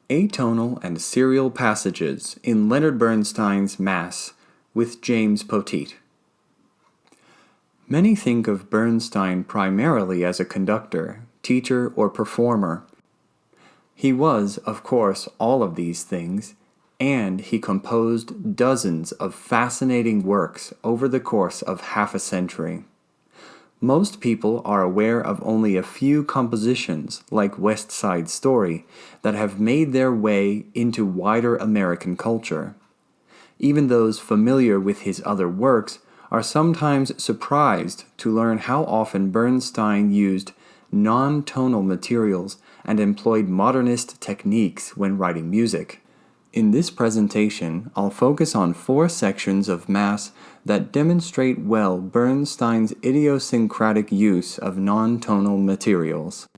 Atonal and serial passages in Leonard Bernstein's Mass with James Poteet. Many think of Bernstein primarily as a conductor, teacher, or performer. He was, of course, all of these things, and he composed dozens of fascinating works over the course of half a century. Most people are aware of only a few compositions, like West Side Story, that have made their way into wider American culture. Even those familiar with his other works are sometimes surprised to learn how often Bernstein used non-tonal materials and employed modernist techniques when writing music. In this presentation, I'll focus on 4 sections of Mass that demonstrate well Bernstein's idiosyncratic use of non-tonal materials.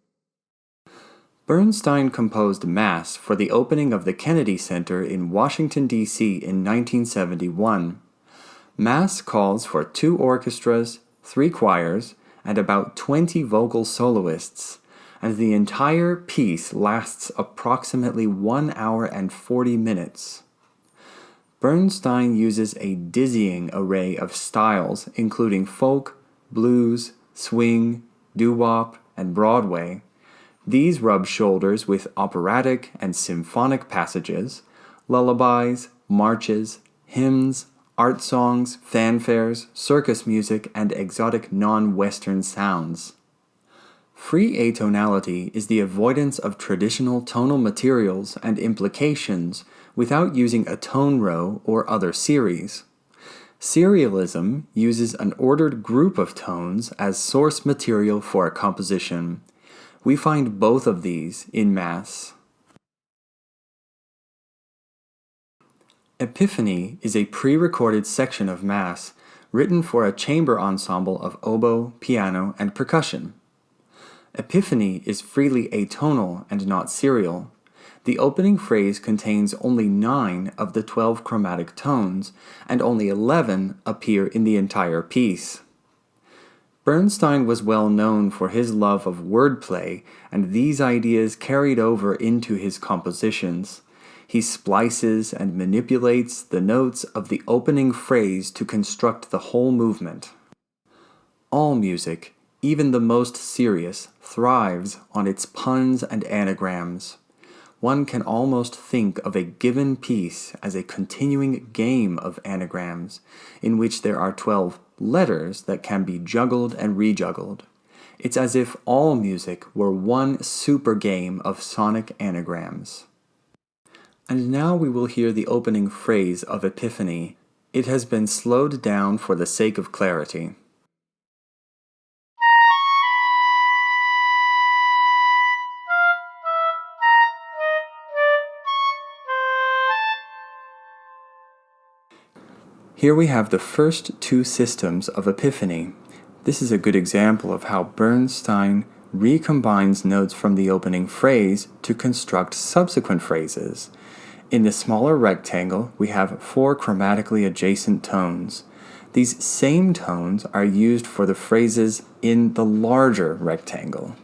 Bernstein composed Mass for the opening of the Kennedy Center in Washington, D.C. in 1971. Mass calls for 2 orchestras, 3 choirs, and about 20 vocal soloists, and the entire piece lasts approximately 1 hour and 40 minutes. Bernstein uses a dizzying array of styles, including folk, blues, swing, doo-wop, and Broadway. These rub shoulders with operatic and symphonic passages, lullabies, marches, hymns, art songs, fanfares, circus music, and exotic non-Western sounds. Free atonality is the avoidance of traditional tonal materials and implications without using a tone row or other series. Serialism uses an ordered group of tones as source material for a composition. We find both of these in Mass. Epiphany is a pre-recorded section of Mass written for a chamber ensemble of oboe, piano, and percussion. Epiphany is freely atonal and not serial. The opening phrase contains only 9 of the 12 chromatic tones, and only 11 appear in the entire piece. Bernstein was well known for his love of wordplay, and these ideas carried over into his compositions. He splices and manipulates the notes of the opening phrase to construct the whole movement. All music, even the most serious, thrives on its puns and anagrams. One can almost think of a given piece as a continuing game of anagrams, in which there are 12 letters that can be juggled and rejuggled. It's as if all music were one super game of sonic anagrams. And now we will hear the opening phrase of Epiphany. It has been slowed down for the sake of clarity. Here we have the first 2 systems of Epiphany. This is a good example of how Bernstein recombines notes from the opening phrase to construct subsequent phrases. In the smaller rectangle, we have 4 chromatically adjacent tones. These same tones are used for the phrases in the larger rectangle.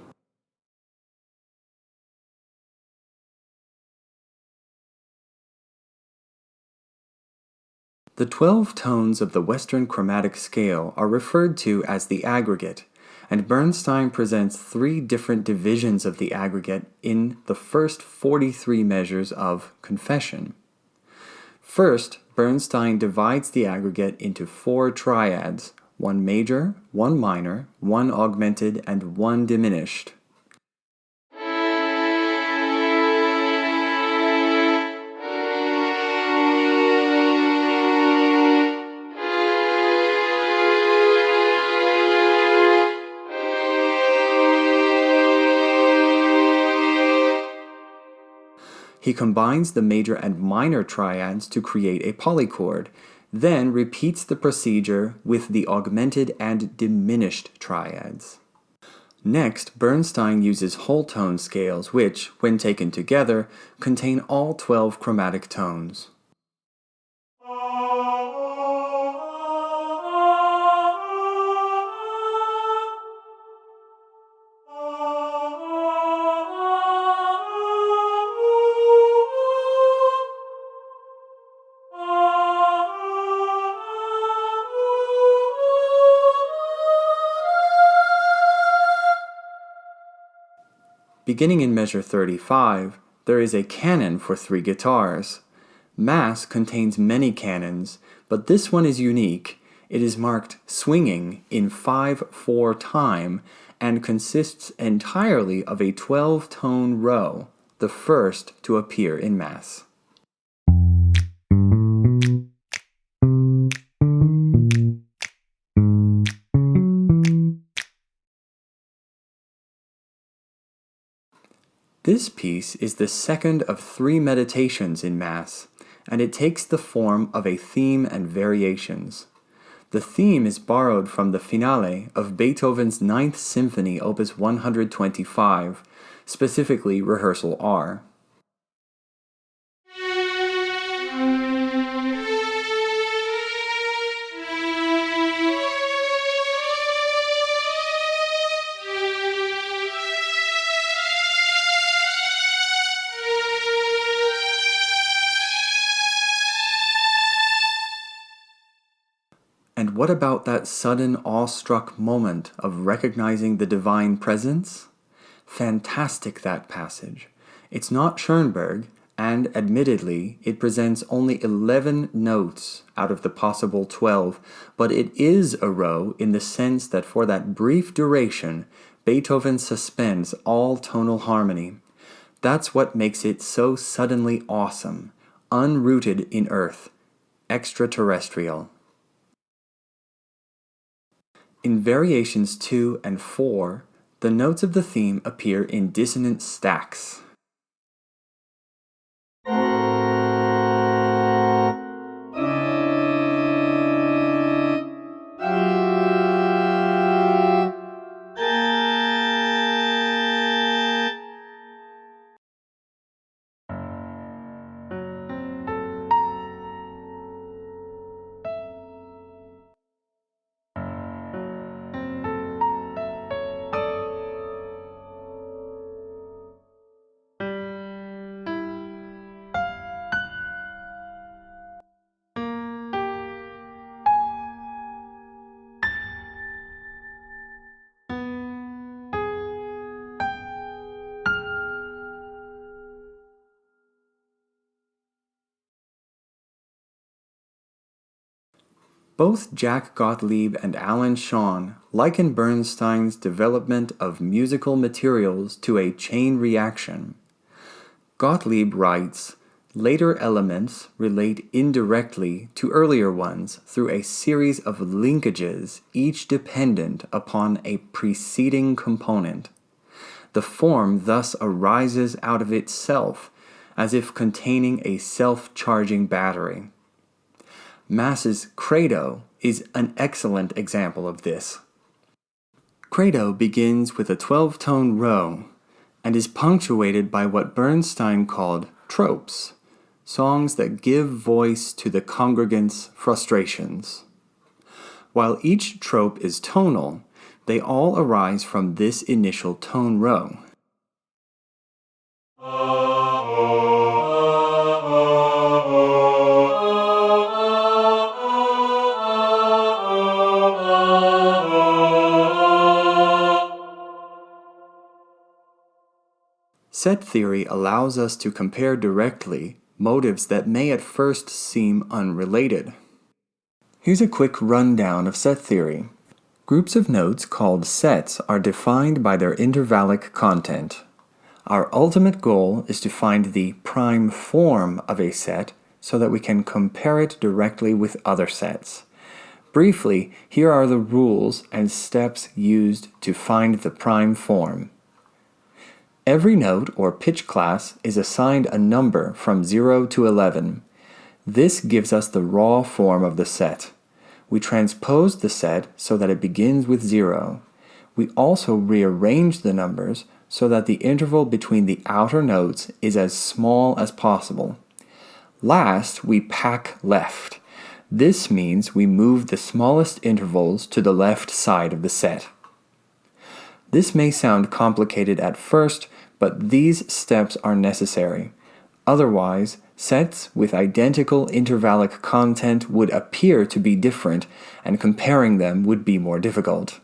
The 12 tones of the Western chromatic scale are referred to as the aggregate, and Bernstein presents 3 different divisions of the aggregate in the first 43 measures of Confession. First, Bernstein divides the aggregate into 4 triads, 1 major, 1 minor, 1 augmented, and 1 diminished. He combines the major and minor triads to create a polychord, then repeats the procedure with the augmented and diminished triads. Next, Bernstein uses whole tone scales which, when taken together, contain all 12 chromatic tones. Beginning in measure 35, there is a canon for 3 guitars. Mass contains many canons, but this one is unique. It is marked swinging in 5/4 time and consists entirely of a 12-tone row, the first to appear in Mass. This piece is the second of 3 meditations in Mass, and it takes the form of a theme and variations. The theme is borrowed from the finale of Beethoven's Ninth Symphony, Opus 125, specifically Rehearsal R. And what about that sudden awestruck moment of recognizing the divine presence? Fantastic, that passage. It's not Schoenberg, and admittedly, it presents only 11 notes out of the possible 12, but it is a row in the sense that for that brief duration, Beethoven suspends all tonal harmony. That's what makes it so suddenly awesome, unrooted in earth, extraterrestrial. In variations 2 and 4, the notes of the theme appear in dissonant stacks. Both Jack Gottlieb and Alan Shawn liken Bernstein's development of musical materials to a chain reaction. Gottlieb writes, "Later elements relate indirectly to earlier ones through a series of linkages, each dependent upon a preceding component. The form thus arises out of itself, as if containing a self-charging battery." Mass's Credo is an excellent example of this. Credo begins with a 12-tone row and is punctuated by what Bernstein called tropes, songs that give voice to the congregant's frustrations. While each trope is tonal, they all arise from this initial tone row. Set theory allows us to compare directly motives that may at first seem unrelated. Here's a quick rundown of set theory. Groups of notes called sets are defined by their intervallic content. Our ultimate goal is to find the prime form of a set so that we can compare it directly with other sets. Briefly, here are the rules and steps used to find the prime form. Every note or pitch class is assigned a number from 0 to 11. This gives us the raw form of the set. We transpose the set so that it begins with 0. We also rearrange the numbers so that the interval between the outer notes is as small as possible. Last, we pack left. This means we move the smallest intervals to the left side of the set. This may sound complicated at first, but these steps are necessary. Otherwise, sets with identical intervallic content would appear to be different, and comparing them would be more difficult.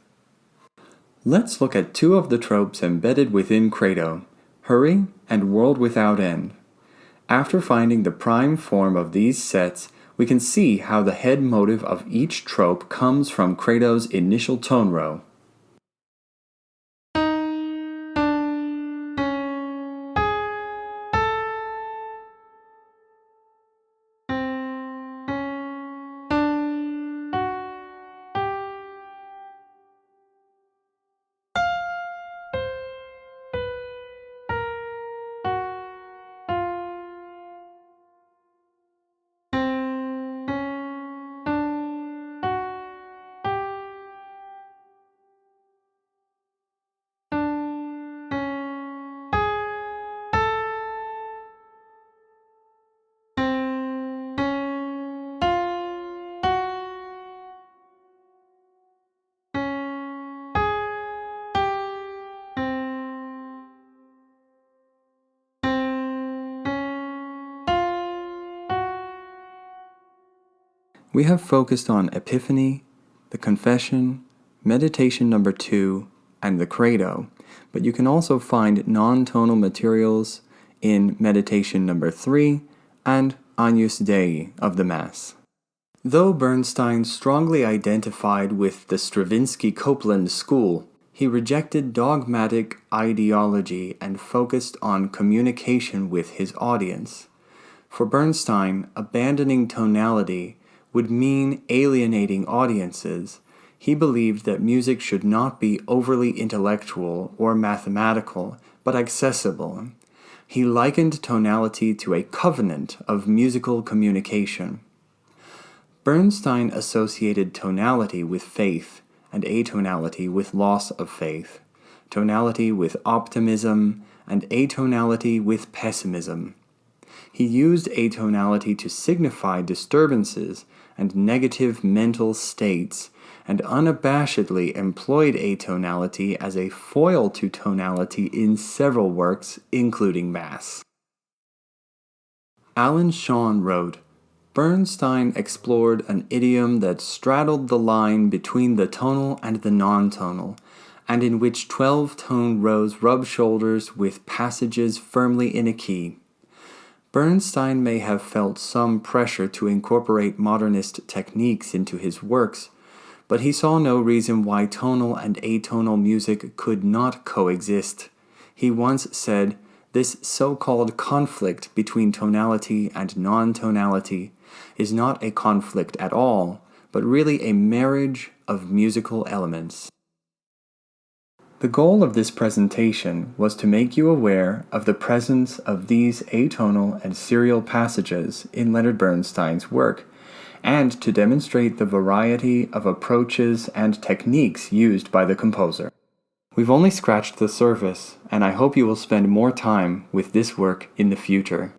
Let's look at 2 of the tropes embedded within Credo, Hurry and World Without End. After finding the prime form of these sets, we can see how the head motive of each trope comes from Credo's initial tone row. We have focused on Epiphany, the Confession, Meditation number 2, and the Credo, but you can also find non-tonal materials in Meditation number 3 and Agnus Dei of the Mass. Though Bernstein strongly identified with the Stravinsky-Copeland school, he rejected dogmatic ideology and focused on communication with his audience. For Bernstein, abandoning tonality would mean alienating audiences. He believed that music should not be overly intellectual or mathematical, but accessible. He likened tonality to a covenant of musical communication. Bernstein associated tonality with faith and atonality with loss of faith, tonality with optimism and atonality with pessimism. He used atonality to signify disturbances and negative mental states, and unabashedly employed atonality as a foil to tonality in several works, including Mass. Alan Shawn wrote, Bernstein explored an idiom that straddled the line between the tonal and the non-tonal, and in which 12-tone rows rub shoulders with passages firmly in a key. Bernstein may have felt some pressure to incorporate modernist techniques into his works, but he saw no reason why tonal and atonal music could not coexist. He once said, "This so-called conflict between tonality and non-tonality is not a conflict at all, but really a marriage of musical elements." The goal of this presentation was to make you aware of the presence of these atonal and serial passages in Leonard Bernstein's work, and to demonstrate the variety of approaches and techniques used by the composer. We've only scratched the surface, and I hope you will spend more time with this work in the future.